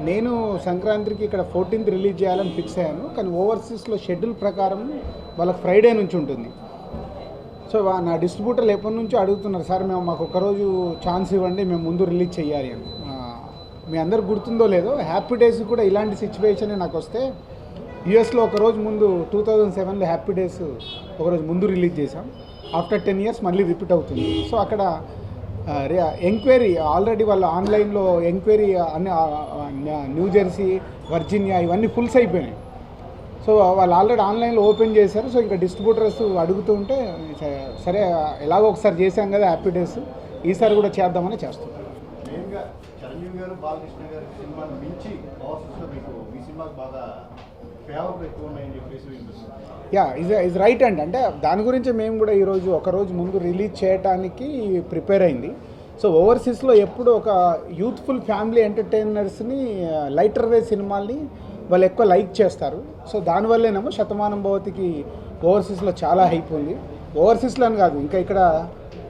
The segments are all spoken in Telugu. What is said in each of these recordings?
నేను సంక్రాంతికి ఇక్కడ 14th రిలీజ్ చేయాలని ఫిక్స్ అయ్యాను. కానీ ఓవర్సీస్లో షెడ్యూల్ ప్రకారం వాళ్ళకి ఫ్రైడే నుంచి ఉంటుంది. సో నా డిస్ట్రిబ్యూటర్లు ఎప్పటి నుంచో అడుగుతున్నారు, సార్ మేము మాకు ఒక్కరోజు ఛాన్స్ ఇవ్వండి, మేము ముందు రిలీజ్ చేయాలి అని. మీ అందరికి గుర్తుందో లేదో, హ్యాపీ డేస్ కూడా ఇలాంటి సిచ్యువేషన్ నాకు వస్తే యూఎస్లో ఒకరోజు ముందు 2007లో హ్యాపీ డేస్ ఒకరోజు ముందు రిలీజ్ చేసాం. ఆఫ్టర్ 10 years మళ్ళీ రిపీట్ అవుతుంది. సో అక్కడ ఎంక్వైరీ ఆల్రెడీ వాళ్ళు ఆన్లైన్లో ఎంక్వైరీ అన్ని న్యూ జెర్సీ, వర్జీనియా ఇవన్నీ ఫుల్స్ అయిపోయినాయి. సో వాళ్ళు ఆల్రెడీ ఆన్లైన్లో ఓపెన్ చేశారు. సో ఇంకా డిస్ట్రిబ్యూటర్స్ అడుగుతూ ఉంటే సరే ఎలాగో ఒకసారి చేశాం కదా హ్యాపీ డేస్, ఈసారి కూడా చేద్దామని చేస్తాం. ఇస్ రైట్ అండి. అంటే దాని గురించి మేము కూడా ఈరోజు ఒకరోజు ముందు రిలీజ్ చేయడానికి ప్రిపేర్ అయింది. సో ఓవర్సీస్లో ఎప్పుడు ఒక యూత్ఫుల్ ఫ్యామిలీ ఎంటర్టైనర్స్ని లైటర్ వే సినిమాల్ని వాళ్ళు ఎక్కువ లైక్ చేస్తారు. సో దానివల్లేనేమో శతమానం భవతికి ఓవర్సీస్లో చాలా హైప్ ఉంది. ఓవర్సీస్లో అని కాదు, ఇంకా ఇక్కడ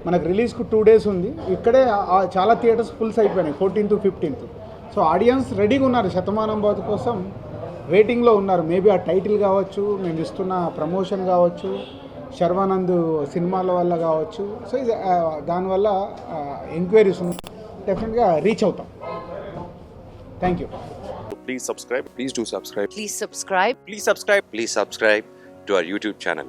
మనకు రిలీజ్కు 2 days ఉంది. ఇక్కడే చాలా థియేటర్స్ ఫుల్స్ అయిపోయినాయి 14th, 15th. సో ఆడియన్స్ రెడీగా ఉన్నారు, శతమానం భవతి కోసం వెయిటింగ్లో ఉన్నారు. మేబీ ఆ టైటిల్ కావచ్చు, మేము ఇస్తున్న ప్రమోషన్ కావచ్చు, శర్వానంద్ సినిమాల వల్ల కావచ్చు. సో ఇది దానివల్ల ఎంక్వైరీస్ ఉన్నాయి, డెఫినెట్గా రీచ్ అవుతాం. Thank you. Please subscribe. Please do subscribe. Please subscribe. Please subscribe. Please subscribe to our YouTube channel.